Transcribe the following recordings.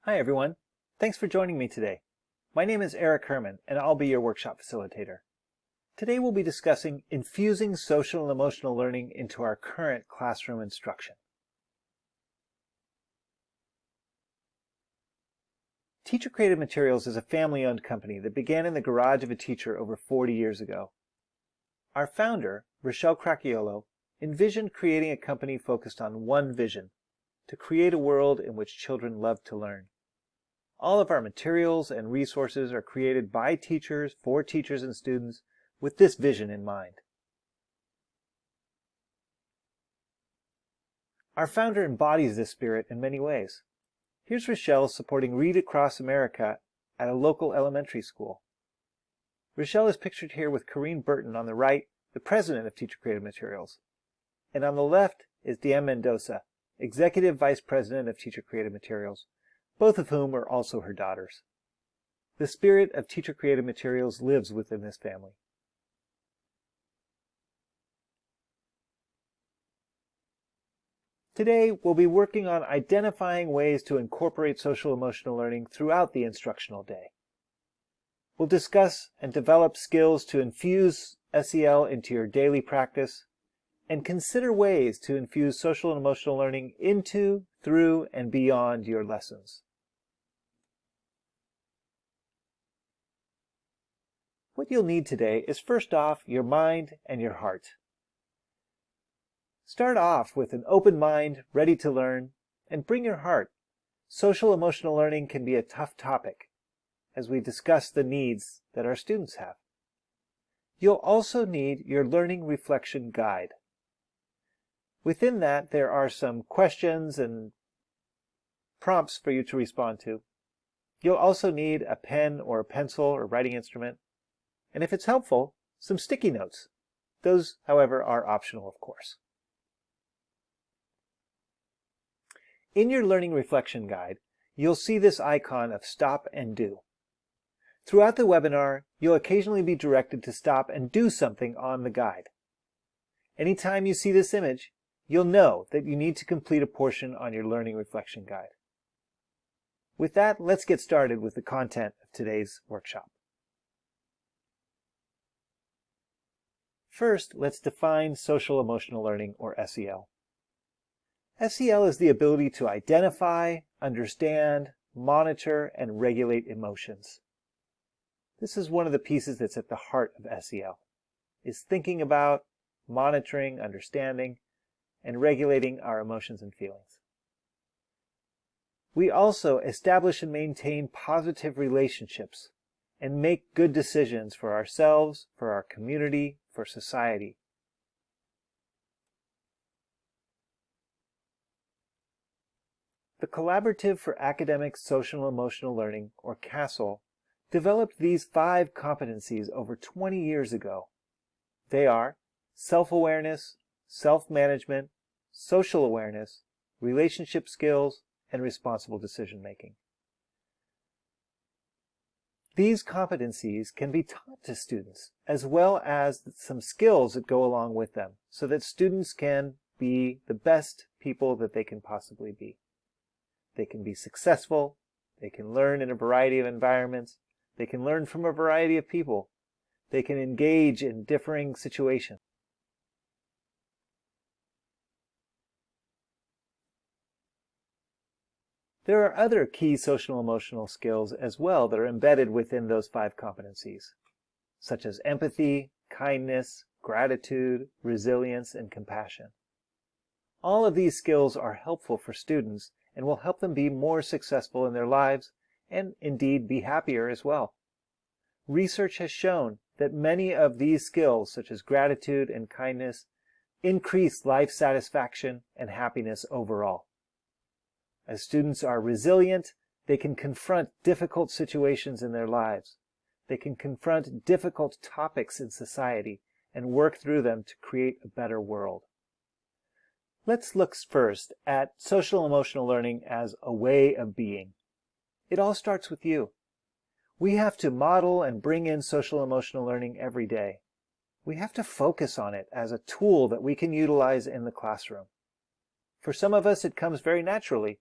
Hi everyone, thanks for joining me today. My name is Eric Herman and I'll be your workshop facilitator. Today we'll be discussing infusing social and emotional learning into our current classroom instruction. Teacher Created Materials is a family-owned company that began in the garage of a teacher over 40 years ago. Our founder, Rochelle Cracchiolo, envisioned creating a company focused on one vision: to create a world in which children love to learn. All of our materials and resources are created by teachers, for teachers and students, with this vision in mind. Our founder embodies this spirit in many ways. Here's Rochelle supporting Read Across America at a local elementary school. Rochelle is pictured here with Corrine Burton on the right, the president of Teacher Created Materials. And on the left is Deanne Mendoza, executive vice president of Teacher Created Materials, both of whom are also her daughters. The spirit of Teacher Created Materials lives within this family. Today, we'll be working on identifying ways to incorporate social-emotional learning throughout the instructional day. We'll discuss and develop skills to infuse SEL into your daily practice, and consider ways to infuse social and emotional learning into, through, and beyond your lessons. What you'll need today is first off your mind and your heart. Start off with an open mind, ready to learn, and bring your heart. Social emotional learning can be a tough topic as we discuss the needs that our students have. You'll also need your learning reflection guide. Within that, there are some questions and prompts for you to respond to. You'll also need a pen or a pencil or writing instrument, and if it's helpful, some sticky notes. Those, however, are optional, of course. In your learning reflection guide, you'll see this icon of Stop and Do. Throughout the webinar, you'll occasionally be directed to stop and do something on the guide. Anytime you see this image, you'll know that you need to complete a portion on your learning reflection guide. With that, let's get started with the content of today's workshop. First, let's define social emotional learning, or SEL. SEL is the ability to identify, understand, monitor, and regulate emotions. This is one of the pieces that's at the heart of SEL, is thinking about, monitoring, understanding, and regulating our emotions and feelings. We also establish and maintain positive relationships and make good decisions for ourselves, for our community, for society. The Collaborative for Academic Social and Emotional Learning, or CASEL, developed these 5 competencies over 20 years ago. They are self-awareness, self-management, social awareness, relationship skills, and responsible decision-making. These competencies can be taught to students, as well as some skills that go along with them, so that students can be the best people that they can possibly be. They can be successful, they can learn in a variety of environments, they can learn from a variety of people, they can engage in differing situations. There are other key social emotional skills as well that are embedded within those 5 competencies, such as empathy, kindness, gratitude, resilience, and compassion. All of these skills are helpful for students and will help them be more successful in their lives and indeed be happier as well. Research has shown that many of these skills, such as gratitude and kindness, increase life satisfaction and happiness overall. As students are resilient, they can confront difficult situations in their lives. They can confront difficult topics in society and work through them to create a better world. Let's look first at social emotional learning as a way of being. It all starts with you. We have to model and bring in social emotional learning every day. We have to focus on it as a tool that we can utilize in the classroom. For some of us, it comes very naturally.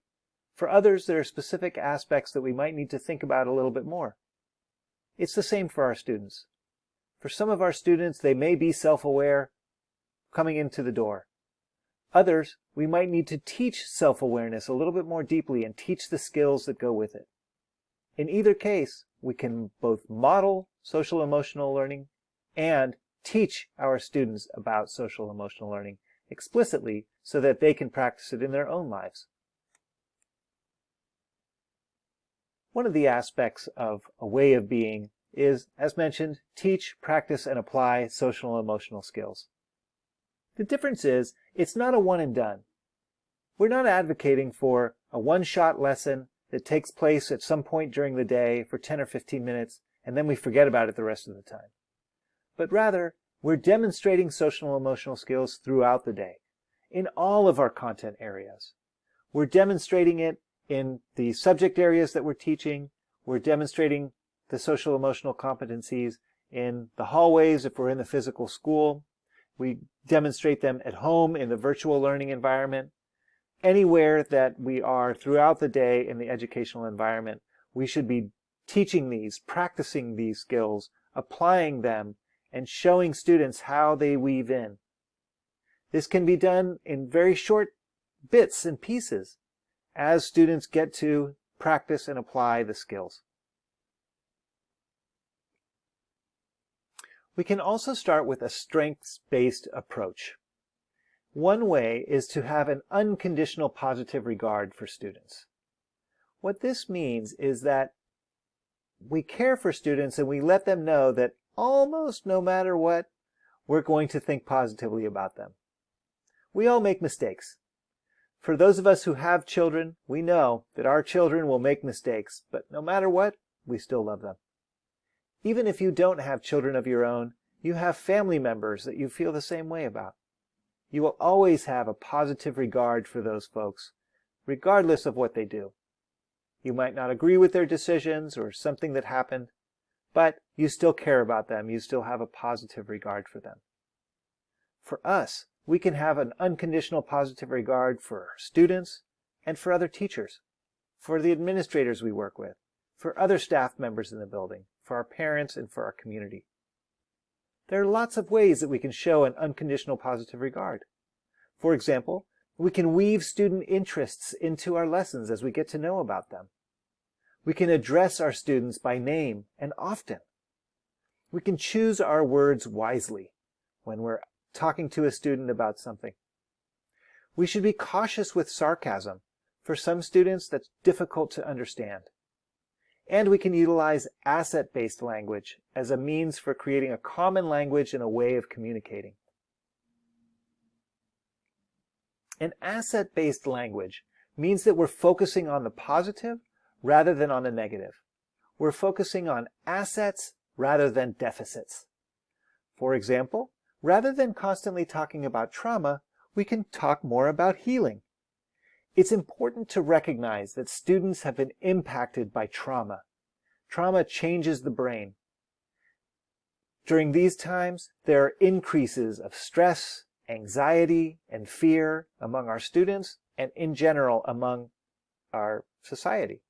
For others, there are specific aspects that we might need to think about a little bit more. It's the same for our students. For some of our students, they may be self-aware coming into the door. Others, we might need to teach self-awareness a little bit more deeply and teach the skills that go with it. In either case, we can both model social emotional learning and teach our students about social emotional learning explicitly so that they can practice it in their own lives. One of the aspects of a way of being is, as mentioned, teach, practice, and apply social and emotional skills. The difference is, it's not a one and done. We're not advocating for a one-shot lesson that takes place at some point during the day for 10 or 15 minutes, and then we forget about it the rest of the time. But rather, we're demonstrating social and emotional skills throughout the day, in all of our content areas. We're demonstrating it in the subject areas that we're teaching. We're demonstrating the social emotional competencies in the hallways if we're in the physical school. We demonstrate them at home in the virtual learning environment. Anywhere that we are throughout the day in the educational environment, we should be teaching these, practicing these skills, applying them, and showing students how they weave in. This can be done in very short bits and pieces as students get to practice and apply the skills. We can also start with a strengths-based approach. One way is to have an unconditional positive regard for students. What this means is that we care for students and we let them know that almost no matter what, we're going to think positively about them. We all make mistakes. For those of us who have children, we know that our children will make mistakes, but no matter what, we still love them. Even if you don't have children of your own, you have family members that you feel the same way about. You will always have a positive regard for those folks, regardless of what they do. You might not agree with their decisions or something that happened, but you still care about them. You still have a positive regard for them. For us, we can have an unconditional positive regard for students and for other teachers, for the administrators we work with, for other staff members in the building, for our parents, and for our community. There are lots of ways that we can show an unconditional positive regard. For example, we can weave student interests into our lessons as we get to know about them. We can address our students by name and often. We can choose our words wisely when we're talking to a student about something. We should be cautious with sarcasm. For some students, that's difficult to understand. And we can utilize asset-based language as a means for creating a common language and a way of communicating. An asset-based language means that we're focusing on the positive rather than on the negative. We're focusing on assets rather than deficits. For example, rather than constantly talking about trauma, we can talk more about healing. It's important to recognize that students have been impacted by trauma. Trauma changes the brain. During these times, there are increases of stress, anxiety, and fear among our students and in general among our society.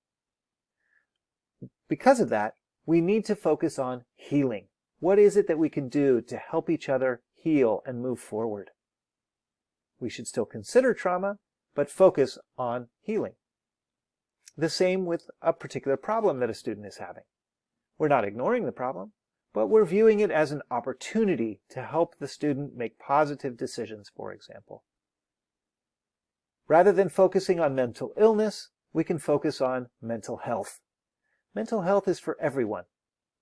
Because of that, we need to focus on healing. What is it that we can do to help each other heal and move forward? We should still consider trauma, but focus on healing. The same with a particular problem that a student is having. We're not ignoring the problem, but we're viewing it as an opportunity to help the student make positive decisions, for example. Rather than focusing on mental illness, we can focus on mental health. Mental health is for everyone.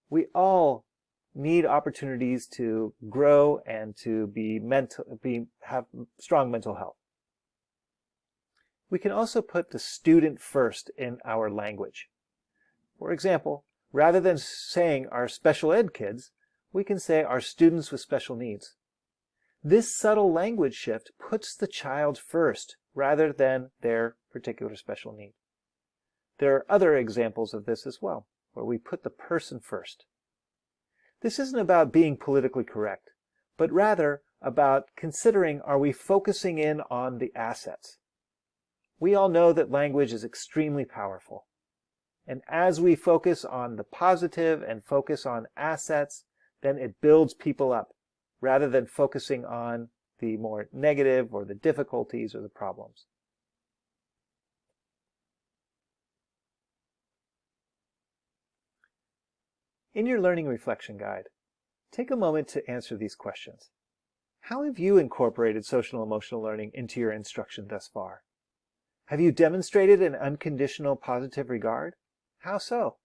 We all need opportunities to grow and to have strong mental health. We can also put the student first in our language. For example, rather than saying our special ed kids, we can say our students with special needs. This subtle language shift puts the child first rather than their particular special need. There are other examples of this as well, where we put the person first. This isn't about being politically correct, but rather about considering, are we focusing in on the assets? We all know that language is extremely powerful. And as we focus on the positive and focus on assets, then it builds people up rather than focusing on the more negative or the difficulties or the problems. In your learning reflection guide, take a moment to answer these questions. How have you incorporated social emotional learning into your instruction thus far? Have you demonstrated an unconditional positive regard? How so?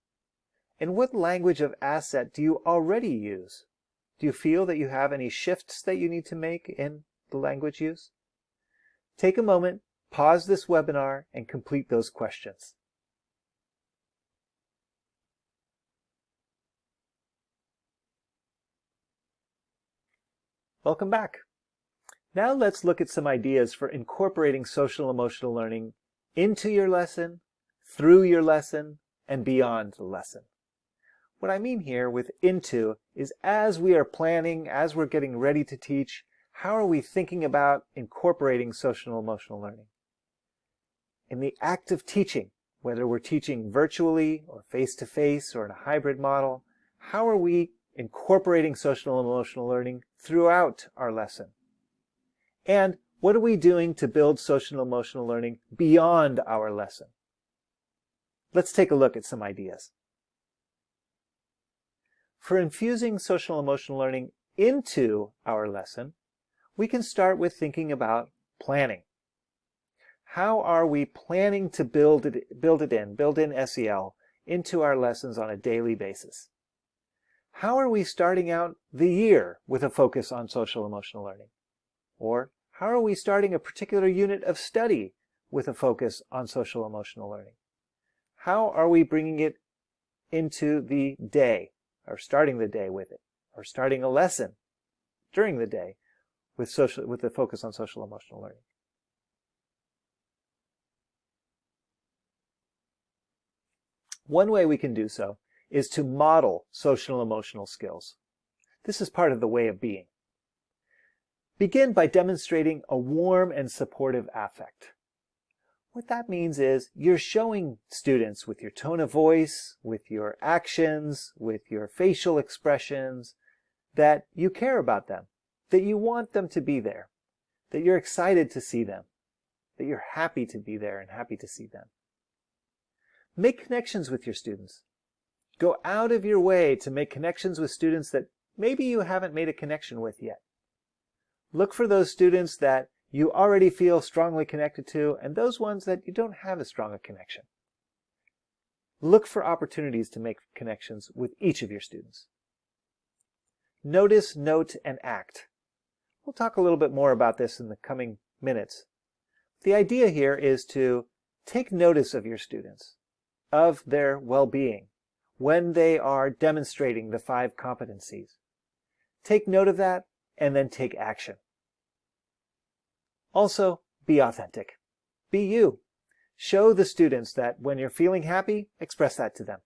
And what language of asset do you already use? Do you feel that you have any shifts that you need to make in the language use? Take a moment, pause this webinar, and complete those questions. Welcome back. Now let's look at some ideas for incorporating social emotional learning into your lesson, through your lesson, and beyond the lesson. What I mean here with into is as we are planning, as we're getting ready to teach, how are we thinking about incorporating social emotional learning? In the act of teaching, whether we're teaching virtually or face-to-face or in a hybrid model, how are we incorporating social emotional learning throughout our lesson? And what are we doing to build social emotional learning beyond our lesson? Let's take a look at some ideas. For infusing social emotional learning into our lesson, we can start with thinking about planning. How are we planning to build in SEL into our lessons on a daily basis? How are we starting out the year with a focus on social emotional learning? Or how are we starting a particular unit of study with a focus on social emotional learning? How are we bringing it into the day, or starting the day with it, or starting a lesson during the day with the focus on social emotional learning? One way we can do so is to model social emotional skills. This is part of the way of being. Begin by demonstrating a warm and supportive affect. What that means is you're showing students with your tone of voice, with your actions, with your facial expressions, that you care about them, that you want them to be there, that you're excited to see them, that you're happy to be there and happy to see them. Make connections with your students. Go out of your way to make connections with students that maybe you haven't made a connection with yet. Look for those students that you already feel strongly connected to and those ones that you don't have as strong a connection. Look for opportunities to make connections with each of your students. Notice, note, and act. We'll talk a little bit more about this in the coming minutes. The idea here is to take notice of your students, of their well-being, when they are demonstrating the 5 competencies. Take note of that and then take action. Also, be authentic. Be you. Show the students that when you're feeling happy, express that to them.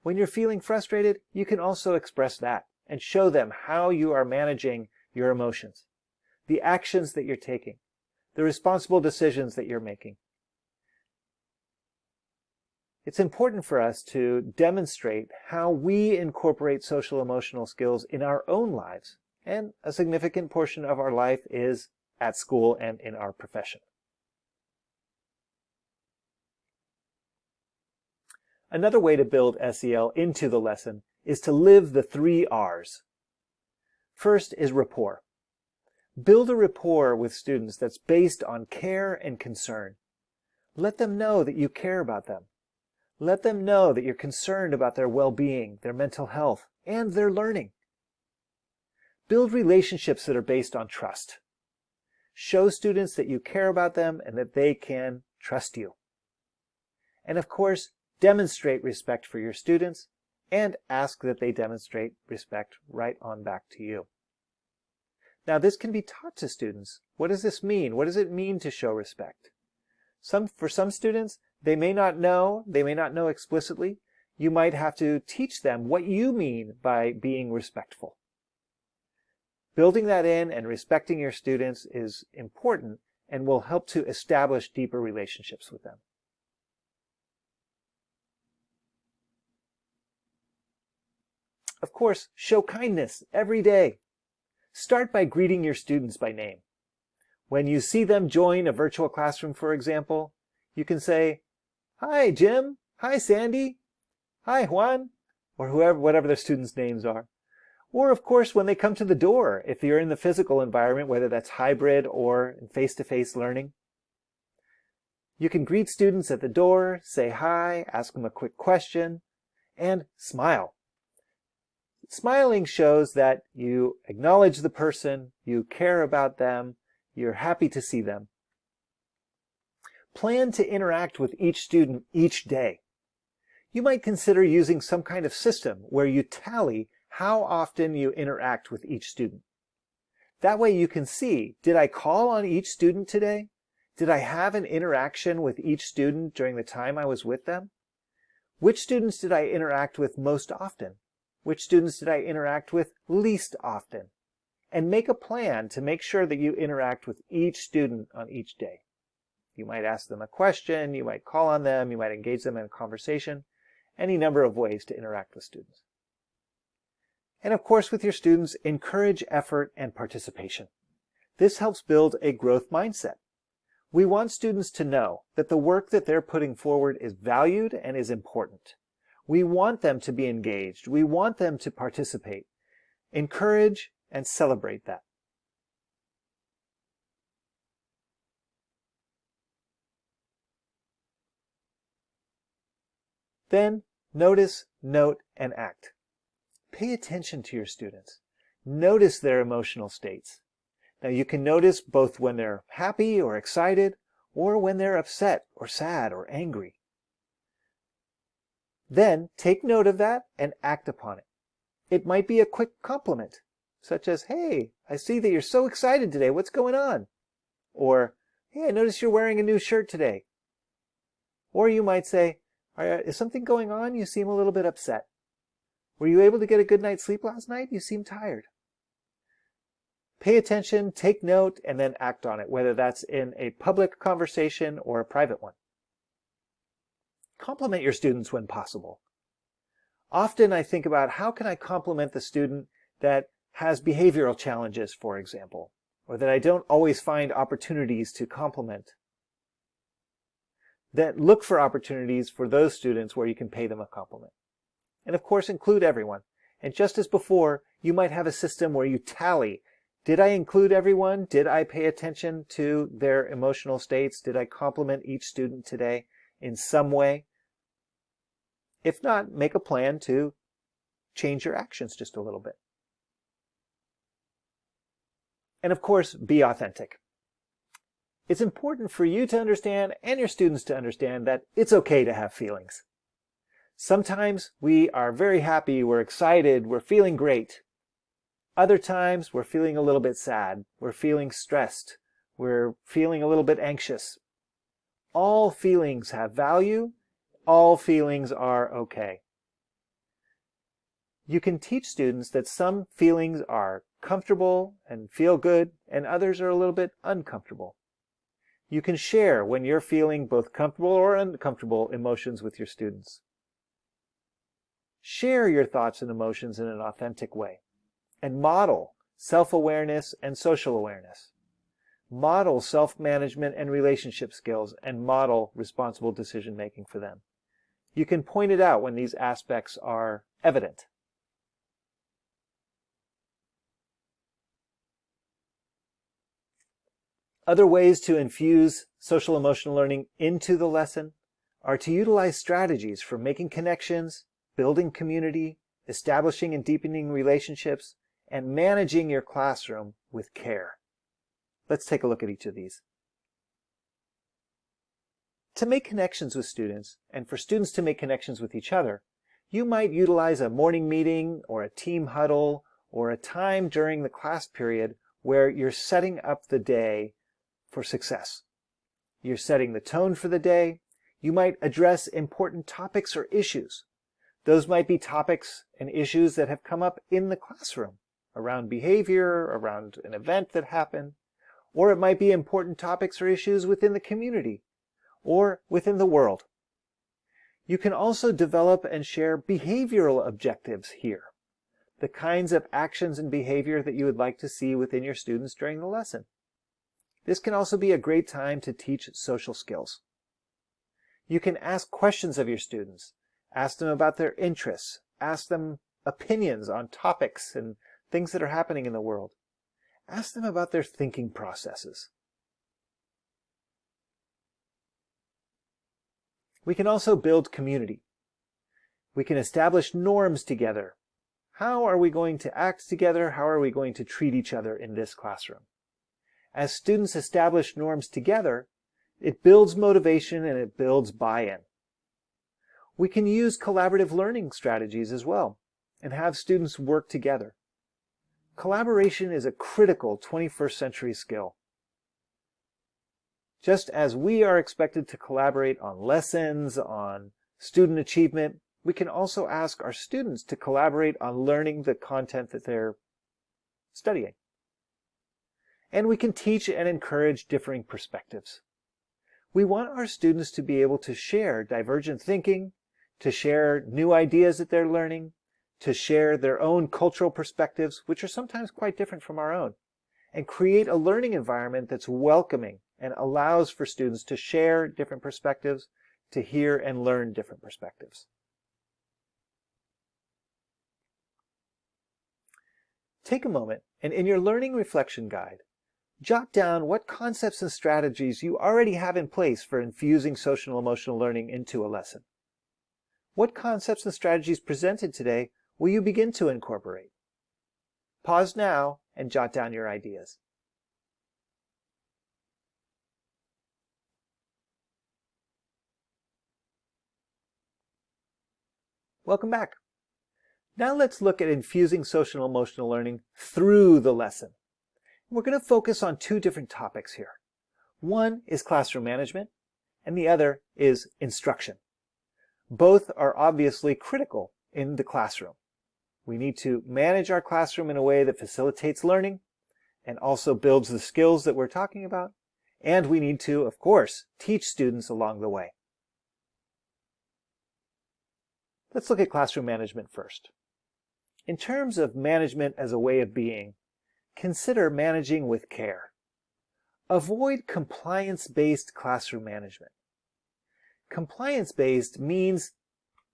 When you're feeling frustrated, you can also express that and show them how you are managing your emotions, the actions that you're taking, the responsible decisions that you're making. It's important for us to demonstrate how we incorporate social emotional skills in our own lives, and a significant portion of our life is at school and in our profession. Another way to build SEL into the lesson is to live the 3 R's. First is rapport. Build a rapport with students that's based on care and concern. Let them know that you care about them. Let them know that you're concerned about their well-being, their mental health, and their learning. Build relationships that are based on trust. Show students that you care about them and that they can trust you. And of course, demonstrate respect for your students and ask that they demonstrate respect right on back to you. Now, this can be taught to students. What does this mean? What does it mean to show respect? For some students, they may not know explicitly. You might have to teach them what you mean by being respectful. Building that in and respecting your students is important, and will help to establish deeper relationships with them. Of course, show kindness every day. Start by greeting your students by name. When you see them join a virtual classroom, for example, you can say, "Hi, Jim. Hi, Sandy. Hi, Juan," or whatever their students' names are. Or, of course, when they come to the door, if you're in the physical environment, whether that's hybrid or in face-to-face learning. You can greet students at the door, say hi, ask them a quick question, and smile. Smiling shows that you acknowledge the person, you care about them, you're happy to see them. Plan to interact with each student each day. You might consider using some kind of system where you tally how often you interact with each student. That way you can see, did I call on each student today? Did I have an interaction with each student during the time I was with them? Which students did I interact with most often? Which students did I interact with least often? And make a plan to make sure that you interact with each student on each day. You might ask them a question, you might call on them, you might engage them in a conversation, any number of ways to interact with students. And of course, with your students, encourage effort and participation. This helps build a growth mindset. We want students to know that the work that they're putting forward is valued and is important. We want them to be engaged. We want them to participate. Encourage and celebrate that. Then, notice, note, and act. Pay attention to your students. Notice their emotional states. Now, you can notice both when they're happy or excited, or when they're upset or sad or angry. Then, take note of that and act upon it. It might be a quick compliment, such as, "Hey, I see that you're so excited today. What's going on?" Or, "Hey, I noticed you're wearing a new shirt today." Or you might say, "Is something going on? You seem a little bit upset. Were you able to get a good night's sleep last night? You seem tired." Pay attention, take note, and then act on it, whether that's in a public conversation or a private one. Compliment your students when possible. Often I think about how can I compliment the student that has behavioral challenges, for example, or that I don't always find opportunities to compliment. Then look for opportunities for those students where you can pay them a compliment. And of course, include everyone. And just as before, you might have a system where you tally. Did I include everyone? Did I pay attention to their emotional states? Did I compliment each student today in some way? If not, make a plan to change your actions just a little bit. And of course, be authentic. It's important for you to understand and your students to understand that it's okay to have feelings. Sometimes we are very happy, we're excited, we're feeling great. Other times we're feeling a little bit sad, we're feeling stressed, we're feeling a little bit anxious. All feelings have value. All feelings are okay. You can teach students that some feelings are comfortable and feel good, and others are a little bit uncomfortable. You can share when you're feeling both comfortable or uncomfortable emotions with your students. Share your thoughts and emotions in an authentic way, and model self-awareness and social awareness. Model self-management and relationship skills, and model responsible decision-making for them. You can point it out when these aspects are evident. Other ways to infuse social emotional learning into the lesson are to utilize strategies for making connections, building community, establishing and deepening relationships, and managing your classroom with care. Let's take a look at each of these. To make connections with students, and for students to make connections with each other, you might utilize a morning meeting or a team huddle or a time during the class period where you're setting up the day for success. You're setting the tone for the day. You might address important topics or issues. Those might be topics and issues that have come up in the classroom around behavior, around an event that happened, or it might be important topics or issues within the community or within the world. You can also develop and share behavioral objectives here, the kinds of actions and behavior that you would like to see within your students during the lesson. This can also be a great time to teach social skills. You can ask questions of your students, ask them about their interests, ask them opinions on topics and things that are happening in the world. Ask them about their thinking processes. We can also build community. We can establish norms together. How are we going to act together? How are we going to treat each other in this classroom? As students establish norms together, it builds motivation and it builds buy-in. We can use collaborative learning strategies as well and have students work together. Collaboration is a critical 21st century skill. Just as we are expected to collaborate on lessons, on student achievement, we can also ask our students to collaborate on learning the content that they're studying. And we can teach and encourage differing perspectives. We want our students to be able to share divergent thinking, to share new ideas that they're learning, to share their own cultural perspectives, which are sometimes quite different from our own, and create a learning environment that's welcoming and allows for students to share different perspectives, to hear and learn different perspectives. Take a moment and in your learning reflection guide, jot down what concepts and strategies you already have in place for infusing social and emotional learning into a lesson. What concepts and strategies presented today will you begin to incorporate? Pause now and jot down your ideas. Welcome back. Now let's look at infusing social and emotional learning through the lesson. We're going to focus on two different topics here. One is classroom management, and the other is instruction. Both are obviously critical in the classroom. We need to manage our classroom in a way that facilitates learning and also builds the skills that we're talking about. And we need to, of course, teach students along the way. Let's look at classroom management first. In terms of management as a way of being, consider managing with care. Avoid compliance-based classroom management. Compliance-based means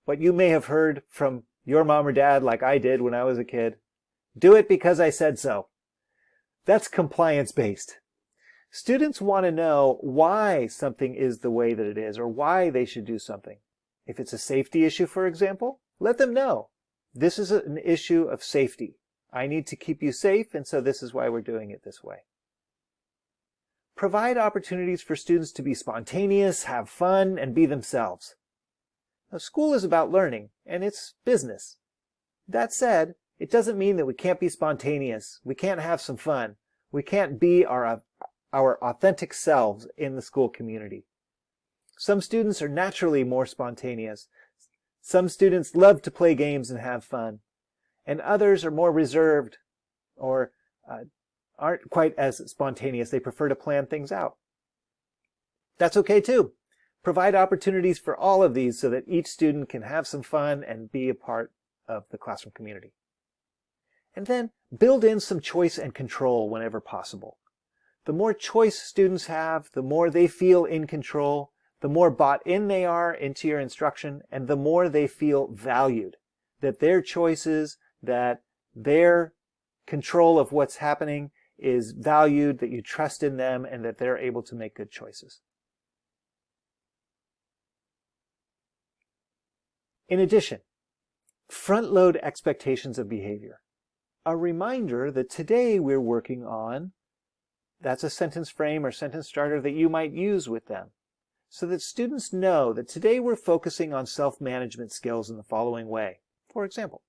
what you may have heard from your mom or dad like I did when I was a kid. Do it because I said so. That's compliance-based. Students want to know why something is the way that it is or why they should do something. If it's a safety issue, for example, let them know. This is an issue of safety. I need to keep you safe, and so this is why we're doing it this way. Provide opportunities for students to be spontaneous, have fun, and be themselves. Now, school is about learning, and it's business. That said, it doesn't mean that we can't be spontaneous. We can't have some fun. We can't be our authentic selves in the school community. Some students are naturally more spontaneous. Some students love to play games and have fun. And others are more reserved or aren't quite as spontaneous. They prefer to plan things out. That's okay too. Provide opportunities for all of these so that each student can have some fun and be a part of the classroom community. And then build in some choice and control whenever possible. The more choice students have, the more they feel in control, the more bought in they are into your instruction, and the more they feel valued. That their choices, that their control of what's happening is valued, that you trust in them, and that they're able to make good choices. In addition, front-load expectations of behavior. A reminder that today we're working on, that's a sentence frame or sentence starter that you might use with them, so that students know that today we're focusing on self-management skills in the following way. For example,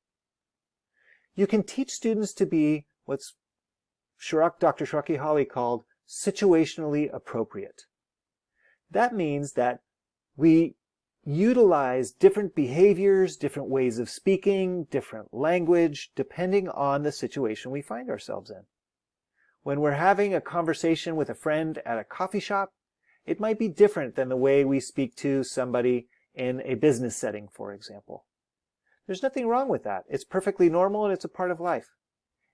you can teach students to be what's Dr. Shruti Holly called situationally appropriate. That means that we utilize different behaviors, different ways of speaking, different language, depending on the situation we find ourselves in. When we're having a conversation with a friend at a coffee shop, it might be different than the way we speak to somebody in a business setting, for example. There's nothing wrong with that. It's perfectly normal and it's a part of life.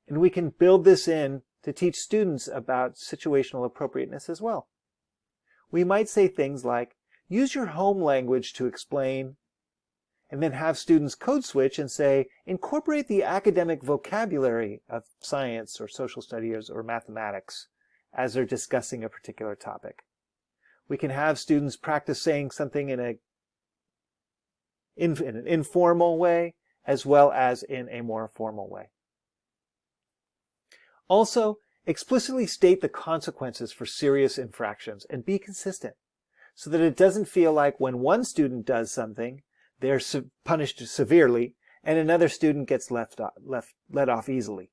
And we can build this in to teach students about situational appropriateness as well. We might say things like, use your home language to explain, and then have students code switch and say, incorporate the academic vocabulary of science or social studies or mathematics as they're discussing a particular topic. We can have students practice saying something in an informal way as well as in a more formal way. Also, explicitly state the consequences for serious infractions and be consistent so that it doesn't feel like when one student does something, they're punished severely and another student gets let off easily.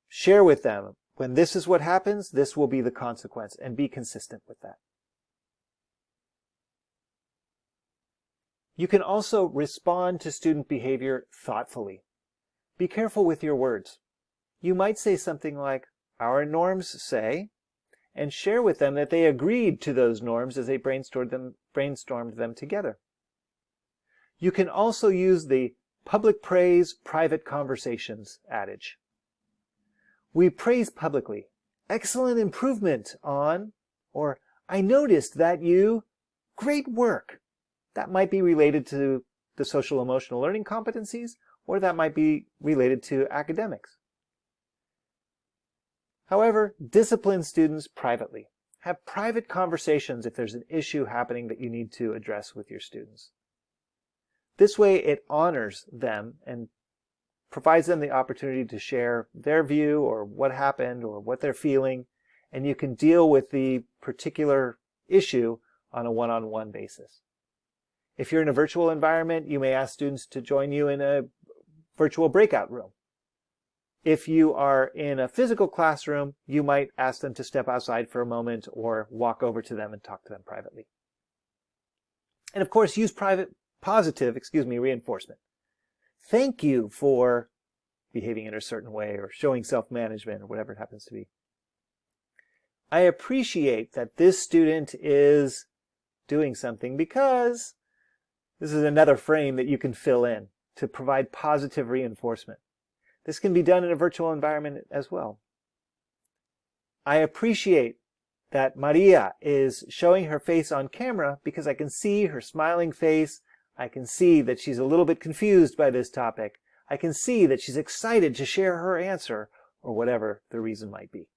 Share with them, when this is what happens, this will be the consequence, and be consistent with that. You can also respond to student behavior thoughtfully. Be careful with your words. You might say something like, our norms say, and share with them that they agreed to those norms as they brainstormed them together. You can also use the public praise, private conversations adage. We praise publicly. Excellent improvement on, or I noticed that you, great work. That might be related to the social emotional learning competencies, or that might be related to academics. However, discipline students privately. Have private conversations if there's an issue happening that you need to address with your students. This way it honors them and provides them the opportunity to share their view or what happened or what they're feeling, and you can deal with the particular issue on a one-on-one basis. If you're in a virtual environment, you may ask students to join you in a virtual breakout room. If you are in a physical classroom, you might ask them to step outside for a moment or walk over to them and talk to them privately. And of course, use positive reinforcement. Thank you for behaving in a certain way or showing self-management or whatever it happens to be. I appreciate that this student is doing something because this is another frame that you can fill in to provide positive reinforcement. This can be done in a virtual environment as well. I appreciate that Maria is showing her face on camera because I can see her smiling face. I can see that she's a little bit confused by this topic. I can see that she's excited to share her answer, or whatever the reason might be.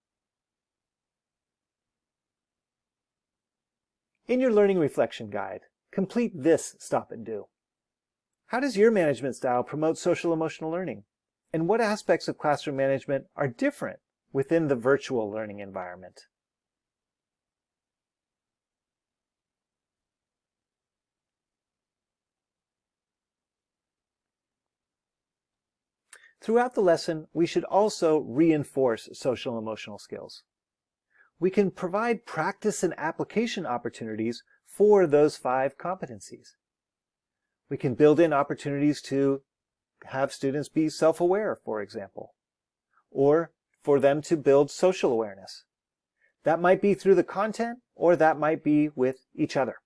In your learning reflection guide, complete this stop and do. How does your management style promote social emotional learning? And what aspects of classroom management are different within the virtual learning environment? Throughout the lesson, we should also reinforce social emotional skills. We can provide practice and application opportunities for those 5 competencies. We can build in opportunities to have students be self-aware, for example, or for them to build social awareness. That might be through the content, or that might be with each other.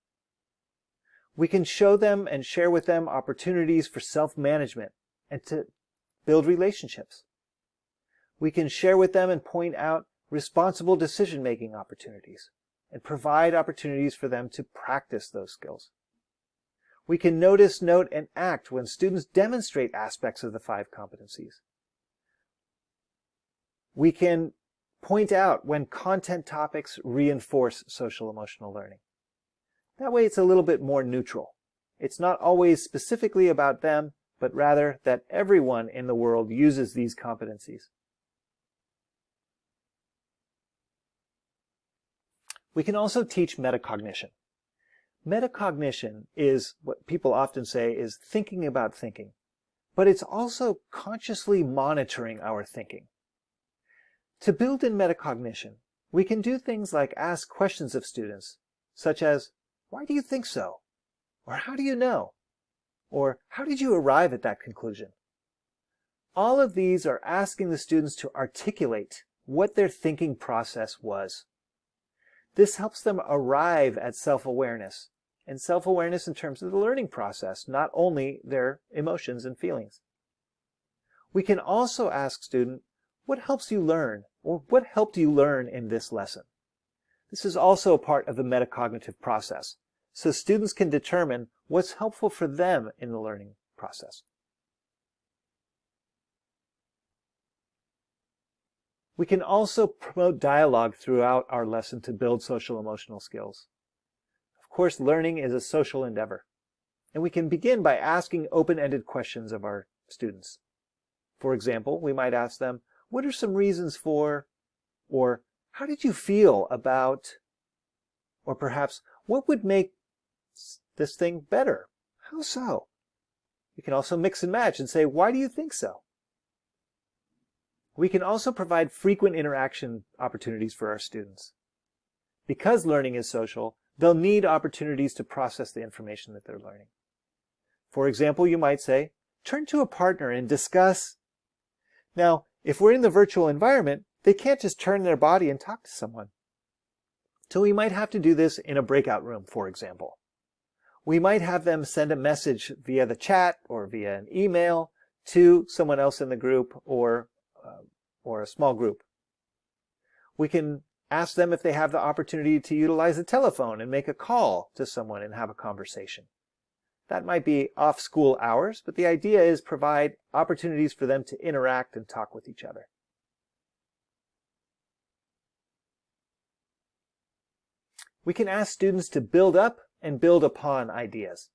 We can show them and share with them opportunities for self-management and to build relationships. We can share with them and point out responsible decision-making opportunities and provide opportunities for them to practice those skills. We can notice, note, and act when students demonstrate aspects of the 5 competencies. We can point out when content topics reinforce social emotional learning. That way it's a little bit more neutral. It's not always specifically about them, but rather that everyone in the world uses these competencies. We can also teach metacognition. Metacognition is what people often say is thinking about thinking, but it's also consciously monitoring our thinking. To build in metacognition, we can do things like ask questions of students, such as, why do you think so? Or how do you know? Or how did you arrive at that conclusion? All of these are asking the students to articulate what their thinking process was. This helps them arrive at self-awareness, and self-awareness in terms of the learning process, not only their emotions and feelings. We can also ask students, what helps you learn, or what helped you learn in this lesson? This is also a part of the metacognitive process, so students can determine what's helpful for them in the learning process. We can also promote dialogue throughout our lesson to build social emotional skills. Of course, learning is a social endeavor, and we can begin by asking open-ended questions of our students. For example, we might ask them, what are some reasons for, or how did you feel about, or perhaps, what would make this thing better? How so? We can also mix and match and say, why do you think so? We can also provide frequent interaction opportunities for our students. Because learning is social, they'll need opportunities to process the information that they're learning. For example, you might say, turn to a partner and discuss. Now, if we're in the virtual environment, they can't just turn their body and talk to someone. So we might have to do this in a breakout room, for example. We might have them send a message via the chat or via an email to someone else in the group or a small group. We can ask them if they have the opportunity to utilize a telephone and make a call to someone and have a conversation. That might be off school hours, but the idea is provide opportunities for them to interact and talk with each other. We can ask students to build up and build upon ideas.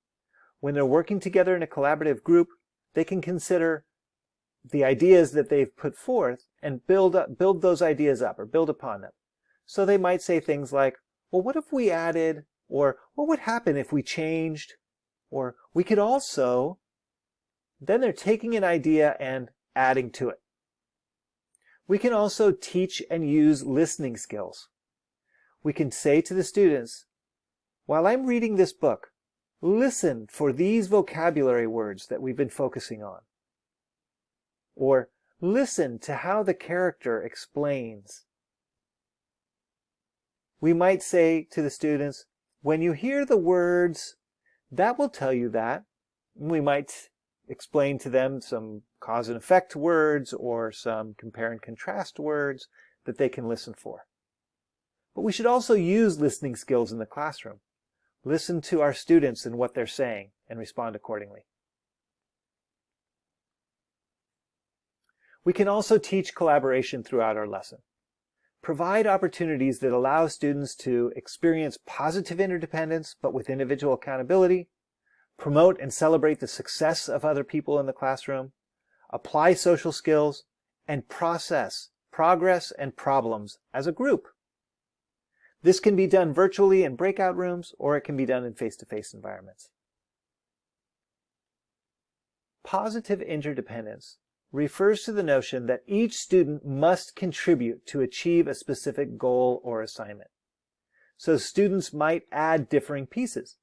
When they're working together in a collaborative group, they can consider the ideas that they've put forth and build those ideas up or build upon them. So they might say things like, well, what if we added, or what would happen if we changed, or we could also, then they're taking an idea and adding to it. We can also teach and use listening skills. We can say to the students, while I'm reading this book, listen for these vocabulary words that we've been focusing on. Or listen to how the character explains. We might say to the students, when you hear the words, that will tell you that. We might explain to them some cause and effect words or some compare and contrast words that they can listen for. But we should also use listening skills in the classroom. Listen to our students and what they're saying and respond accordingly. We can also teach collaboration throughout our lesson. Provide opportunities that allow students to experience positive interdependence, but with individual accountability. Promote and celebrate the success of other people in the classroom. Apply social skills, and process progress and problems as a group. This can be done virtually in breakout rooms, or it can be done in face-to-face environments. Positive interdependence refers to the notion that each student must contribute to achieve a specific goal or assignment. So students might add differing pieces.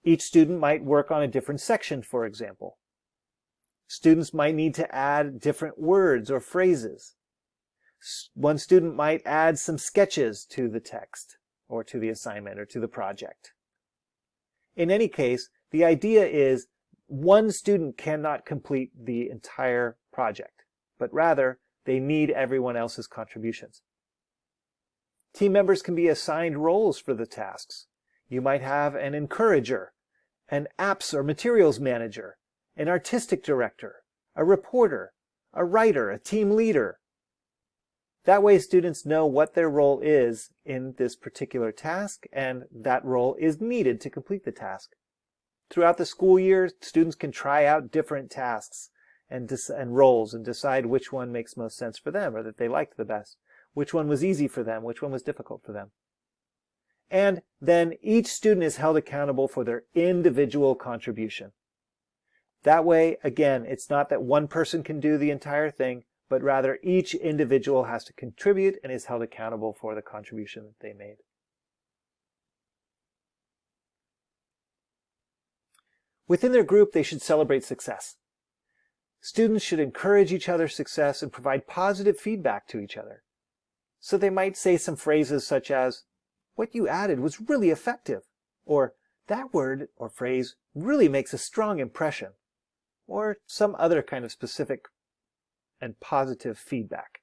Each student might work on a different section, for example. Students might need to add different words or phrases. One student might add some sketches to the text, or to the assignment, or to the project. In any case, the idea is one student cannot complete the entire project, but rather they need everyone else's contributions. Team members can be assigned roles for the tasks. You might have an encourager, an apps or materials manager, an artistic director, a reporter, a writer, a team leader. That way students know what their role is in this particular task, and that role is needed to complete the task. Throughout the school year, students can try out different tasks and roles and decide which one makes most sense for them or that they liked the best, which one was easy for them, which one was difficult for them. And then each student is held accountable for their individual contribution. That way, again, it's not that one person can do the entire thing, but rather each individual has to contribute and is held accountable for the contribution that they made. Within their group, they should celebrate success. Students should encourage each other's success and provide positive feedback to each other. So they might say some phrases such as, "What you added was really effective," or "That word or phrase really makes a strong impression," or some other kind of specific and positive feedback.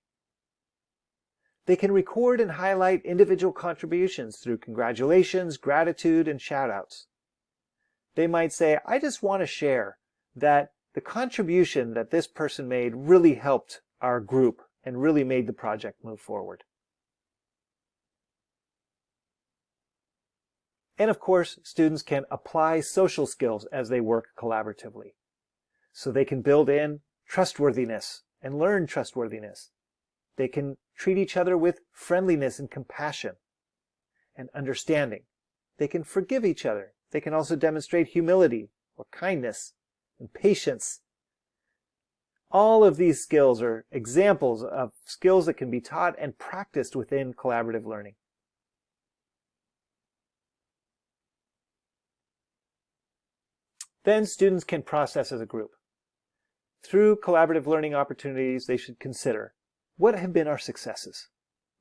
They can record and highlight individual contributions through congratulations, gratitude, and shout-outs. They might say, "I just want to share that the contribution that this person made really helped our group and really made the project move forward." And of course, students can apply social skills as they work collaboratively. So they can build in trustworthiness and learn trustworthiness. They can treat each other with friendliness and compassion and understanding. They can forgive each other. They can also demonstrate humility or kindness and patience. All of these skills are examples of skills that can be taught and practiced within collaborative learning. Then students can process as a group. Through collaborative learning opportunities, they should consider, what have been our successes?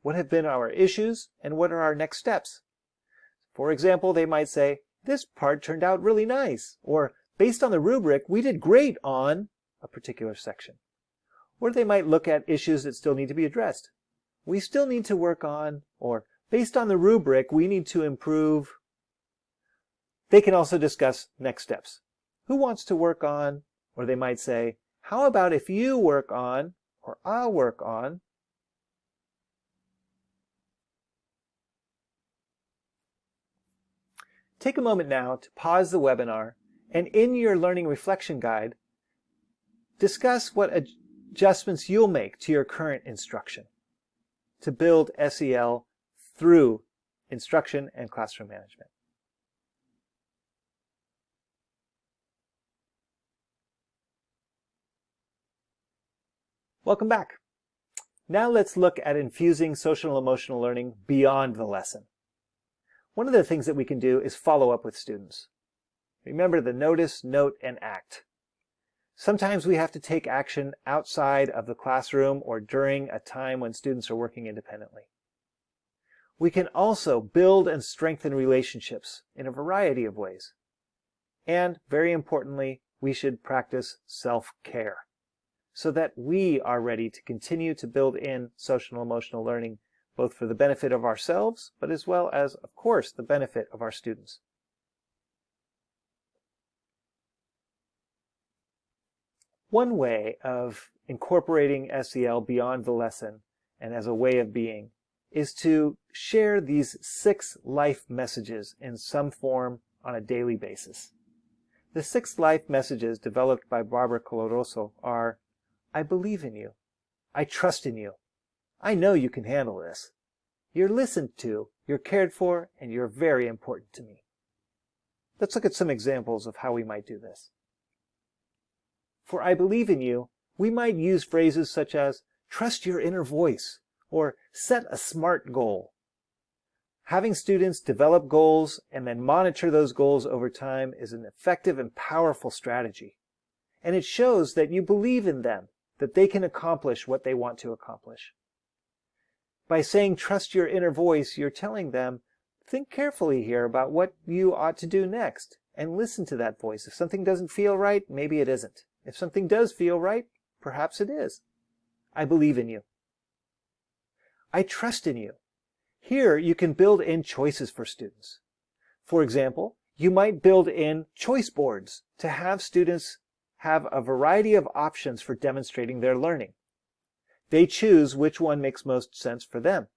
What have been our issues? And what are our next steps? For example, they might say, "This part turned out really nice," or "Based on the rubric, we did great on a particular section." Or they might look at issues that still need to be addressed. "We still need to work on," or "Based on the rubric, we need to improve." They can also discuss next steps. Who wants to work on? Or they might say, "How about if you work on," or "I'll work on." Take a moment now to pause the webinar and in your learning reflection guide, discuss what adjustments you'll make to your current instruction to build SEL through instruction and classroom management. Welcome back. Now let's look at infusing social and emotional learning beyond the lesson. One of the things that we can do is follow up with students. Remember the notice, note, and act. Sometimes we have to take action outside of the classroom or during a time when students are working independently. We can also build and strengthen relationships in a variety of ways. And very importantly, we should practice self-care so that we are ready to continue to build in social and emotional learning, both for the benefit of ourselves, but as well as, of course, the benefit of our students. One way of incorporating SEL beyond the lesson and as a way of being is to share these 6 life messages in some form on a daily basis. The 6 life messages developed by Barbara Coloroso are, "I believe in you. I trust in you. I know you can handle this. You're listened to, you're cared for, and you're very important to me." Let's look at some examples of how we might do this. For "I believe in you," we might use phrases such as, "Trust your inner voice," or "Set a SMART goal." Having students develop goals and then monitor those goals over time is an effective and powerful strategy. And it shows that you believe in them, that they can accomplish what they want to accomplish. By saying "trust your inner voice," you're telling them, think carefully here about what you ought to do next, and listen to that voice. If something doesn't feel right, maybe it isn't. If something does feel right, perhaps it is. I believe in you. I trust in you. Here you can build in choices for students. For example, you might build in choice boards to have students have a variety of options for demonstrating their learning. They choose which one makes most sense for them.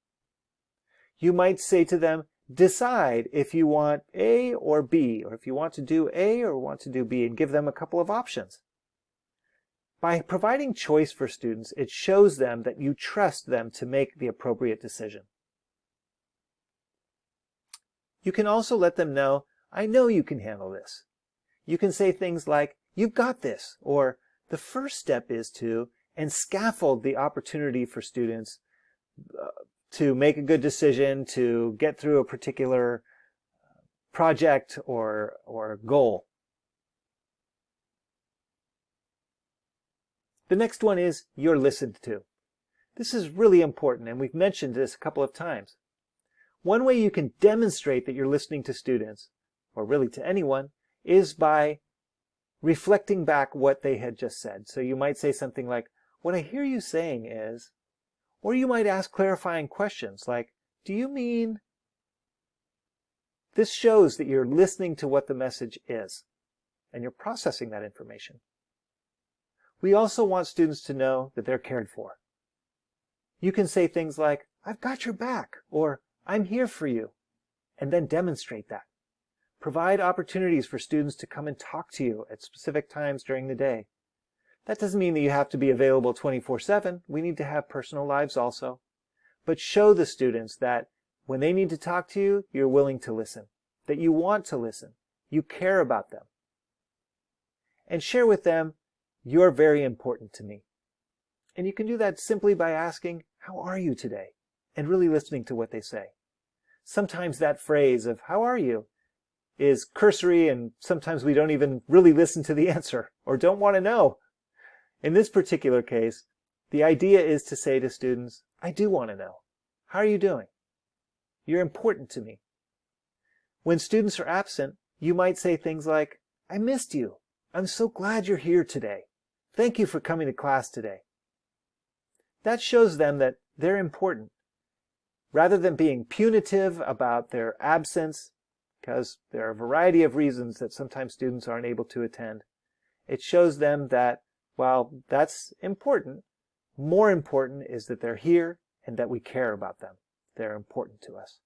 You might say to them, decide if you want A or B, or if you want to do A or want to do B, and give them a couple of options. By providing choice for students, it shows them that you trust them to make the appropriate decision. You can also let them know, I know you can handle this. You can say things like, you've got this, or the first step is to, and scaffold the opportunity for students to make a good decision, to get through a particular project or goal. The next one is you're listened to. This is really important, and we've mentioned this a couple of times. One way you can demonstrate that you're listening to students, or really to anyone, is by reflecting back what they had just said. So you might say something like, "What I hear you saying is," or you might ask clarifying questions like, "Do you mean?" This shows that you're listening to what the message is, and you're processing that information. We also want students to know that they're cared for. You can say things like, "I've got your back," or "I'm here for you," and then demonstrate that. Provide opportunities for students to come and talk to you at specific times during the day. That doesn't mean that you have to be available 24/7. We need to have personal lives also. But show the students that when they need to talk to you, you're willing to listen, that you want to listen, you care about them. And share with them, "You're very important to me." And you can do that simply by asking, "How are you today?" and really listening to what they say. Sometimes that phrase of "How are you?" is cursory, and sometimes we don't even really listen to the answer or don't want to know. In this particular case, the idea is to say to students, "I do want to know. How are you doing? You're important to me." When students are absent, you might say things like, "I missed you. I'm so glad you're here today. Thank you for coming to class today." That shows them that they're important. Rather than being punitive about their absence, because there are a variety of reasons that sometimes students aren't able to attend, it shows them that while that's important, more important is that they're here and that we care about them. They're important to us.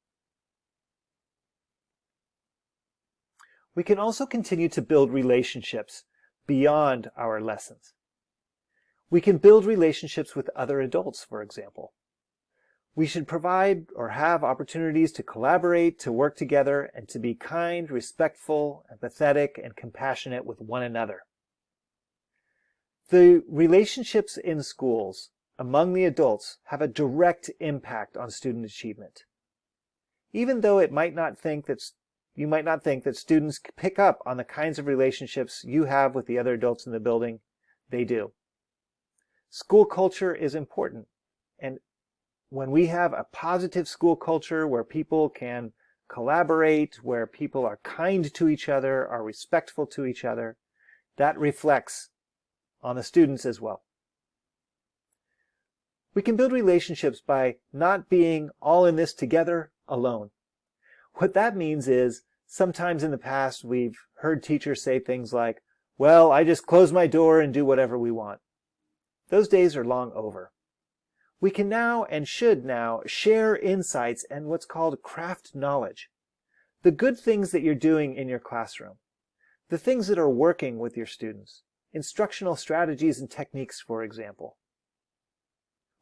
We can also continue to build relationships beyond our lessons. We can build relationships with other adults, for example. We should provide or have opportunities to collaborate, to work together, and to be kind, respectful, empathetic, and compassionate with one another. The relationships in schools among the adults have a direct impact on student achievement. Even though you might not think that students pick up on the kinds of relationships you have with the other adults in the building, they do. School culture is important, and when we have a positive school culture where people can collaborate, where people are kind to each other, are respectful to each other, that reflects on the students as well. We can build relationships by not being all in this together alone. What that means is sometimes in the past we've heard teachers say things like, "Well, I just close my door and do whatever we want." Those days are long over. We can now and should now share insights and what's called craft knowledge. The good things that you're doing in your classroom, the things that are working with your students, instructional strategies and techniques, for example.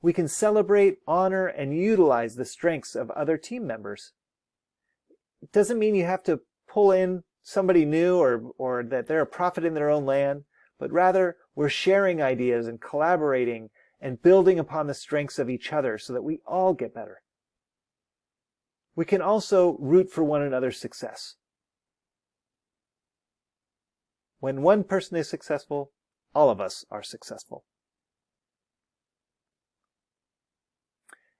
We can celebrate, honor, and utilize the strengths of other team members. It doesn't mean you have to pull in somebody new or that they're a prophet in their own land, but rather we're sharing ideas and collaborating and building upon the strengths of each other so that we all get better. We can also root for one another's success. When one person is successful, all of us are successful.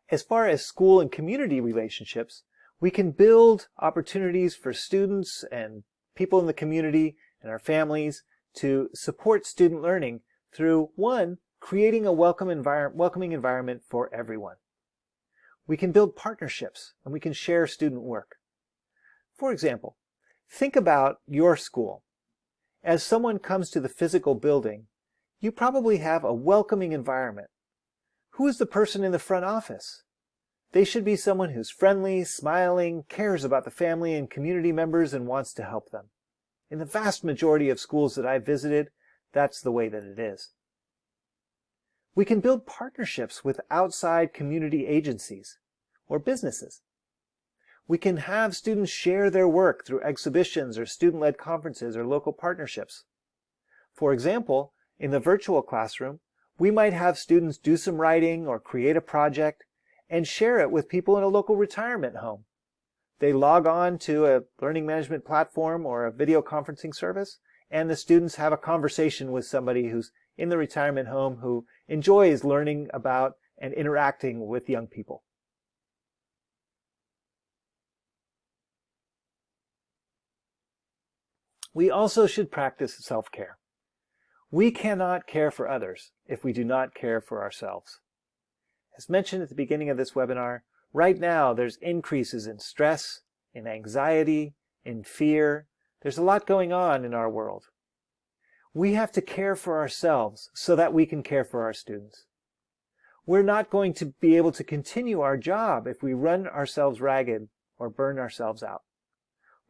As far as school and community relationships, we can build opportunities for students and people in the community and our families to support student learning through, one, creating a welcoming environment for everyone. We can build partnerships and we can share student work. For example, think about your school. As someone comes to the physical building, you probably have a welcoming environment. Who is the person in the front office? They should be someone who's friendly, smiling, cares about the family and community members, and wants to help them. In the vast majority of schools that I've visited, that's the way that it is. We can build partnerships with outside community agencies or businesses. We can have students share their work through exhibitions or student-led conferences or local partnerships. For example, in the virtual classroom, we might have students do some writing or create a project and share it with people in a local retirement home. They log on to a learning management platform or a video conferencing service, and the students have a conversation with somebody who's in the retirement home who enjoys learning about and interacting with young people. We also should practice self-care. We cannot care for others if we do not care for ourselves. As mentioned at the beginning of this webinar, right now there's increases in stress, in anxiety, in fear. There's a lot going on in our world. We have to care for ourselves so that we can care for our students. We're not going to be able to continue our job if we run ourselves ragged or burn ourselves out.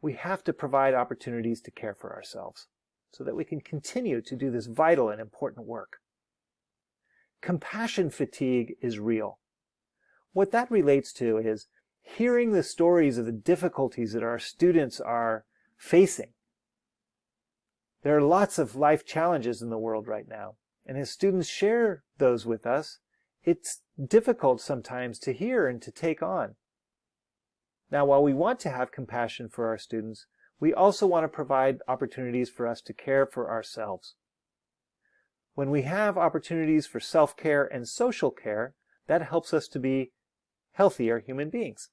We have to provide opportunities to care for ourselves so that we can continue to do this vital and important work. Compassion fatigue is real. What that relates to is hearing the stories of the difficulties that our students are facing. There are lots of life challenges in the world right now, and as students share those with us, it's difficult sometimes to hear and to take on. Now, while we want to have compassion for our students, we also want to provide opportunities for us to care for ourselves. When we have opportunities for self-care and social care, that helps us to be healthier human beings.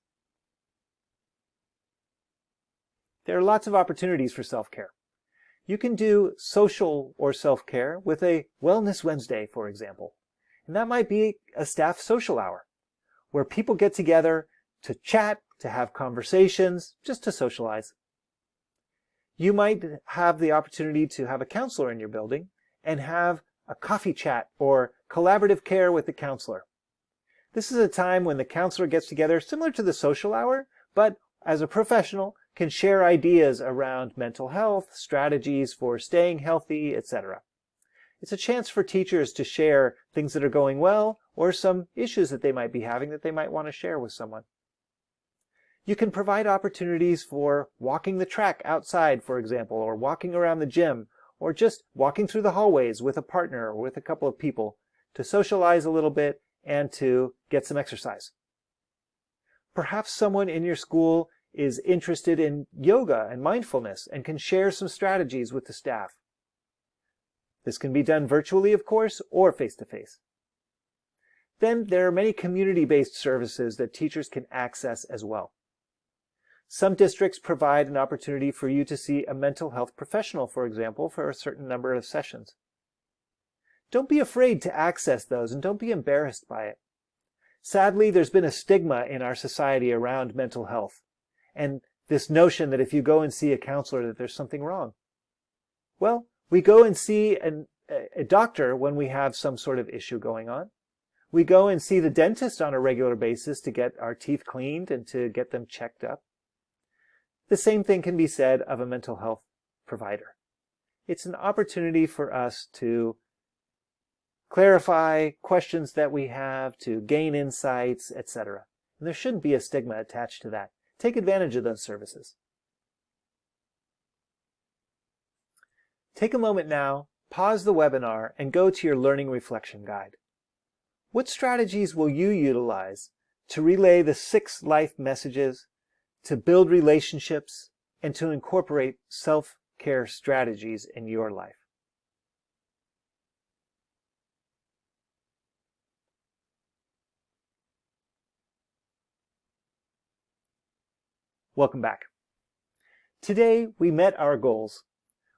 There are lots of opportunities for self-care. You can do social or self-care with a Wellness Wednesday, for example. And that might be a staff social hour, where people get together to chat, to have conversations, just to socialize. You might have the opportunity to have a counselor in your building and have a coffee chat or collaborative care with the counselor. This is a time when the counselor gets together, similar to the social hour, but as a professional can share ideas around mental health, strategies for staying healthy, etc. It's a chance for teachers to share things that are going well or some issues that they might be having that they might want to share with someone. You can provide opportunities for walking the track outside, for example, or walking around the gym, or just walking through the hallways with a partner or with a couple of people to socialize a little bit and to get some exercise. Perhaps someone in your school is interested in yoga and mindfulness and can share some strategies with the staff. This can be done virtually, of course, or face-to-face. Then there are many community-based services that teachers can access as well. Some districts provide an opportunity for you to see a mental health professional, for example, for a certain number of sessions. Don't be afraid to access those and don't be embarrassed by it. Sadly, there's been a stigma in our society around mental health and this notion that if you go and see a counselor that there's something wrong. Well, we go and see a doctor when we have some sort of issue going on. We go and see the dentist on a regular basis to get our teeth cleaned and to get them checked up. The same thing can be said of a mental health provider. It's an opportunity for us to clarify questions that we have, to gain insights, etc. And there shouldn't be a stigma attached to that. Take advantage of those services. Take a moment now, pause the webinar, and go to your Learning Reflection Guide. What strategies will you utilize to relay the 6 life messages, to build relationships, and to incorporate self-care strategies in your life? Welcome back. Today we met our goals.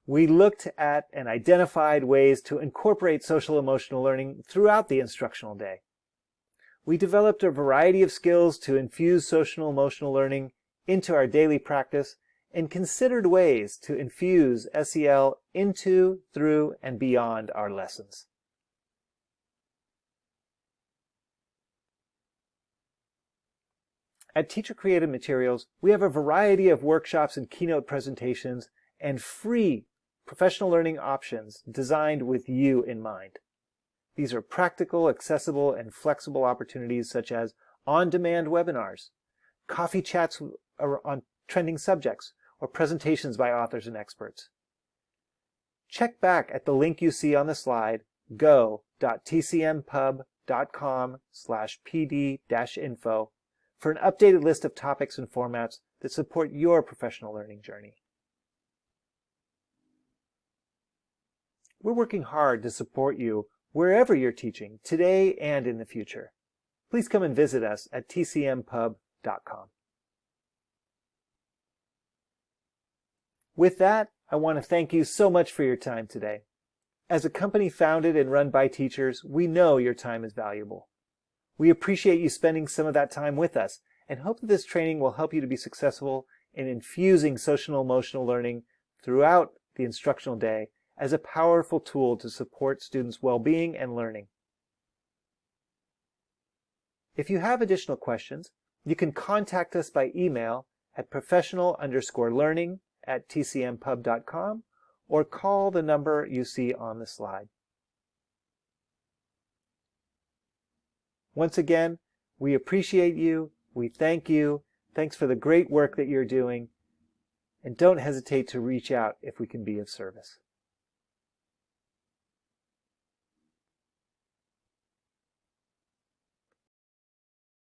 We looked at and identified ways to incorporate social emotional learning throughout the instructional day. We developed a variety of skills to infuse social emotional learning into our daily practice and considered ways to infuse SEL into, through, and beyond our lessons. At Teacher Created Materials, we have a variety of workshops and keynote presentations and free professional learning options designed with you in mind. These are practical, accessible, and flexible opportunities such as on-demand webinars, coffee chats on trending subjects, or presentations by authors and experts. Check back at the link you see on the slide, go.tcmpub.com/pd-info, for an updated list of topics and formats that support your professional learning journey. We're working hard to support you wherever you're teaching, today and in the future. please come and visit us at tcmpub.com. With that, I want to thank you so much for your time today. As a company founded and run by teachers, we know your time is valuable. We appreciate you spending some of that time with us and hope that this training will help you to be successful in infusing social and emotional learning throughout the instructional day as a powerful tool to support students' well-being and learning. If you have additional questions, you can contact us by email at professional_learning@tcmpub.com or call the number you see on the slide. Once again, we appreciate you, we thank you, thanks for the great work that you're doing, and don't hesitate to reach out if we can be of service.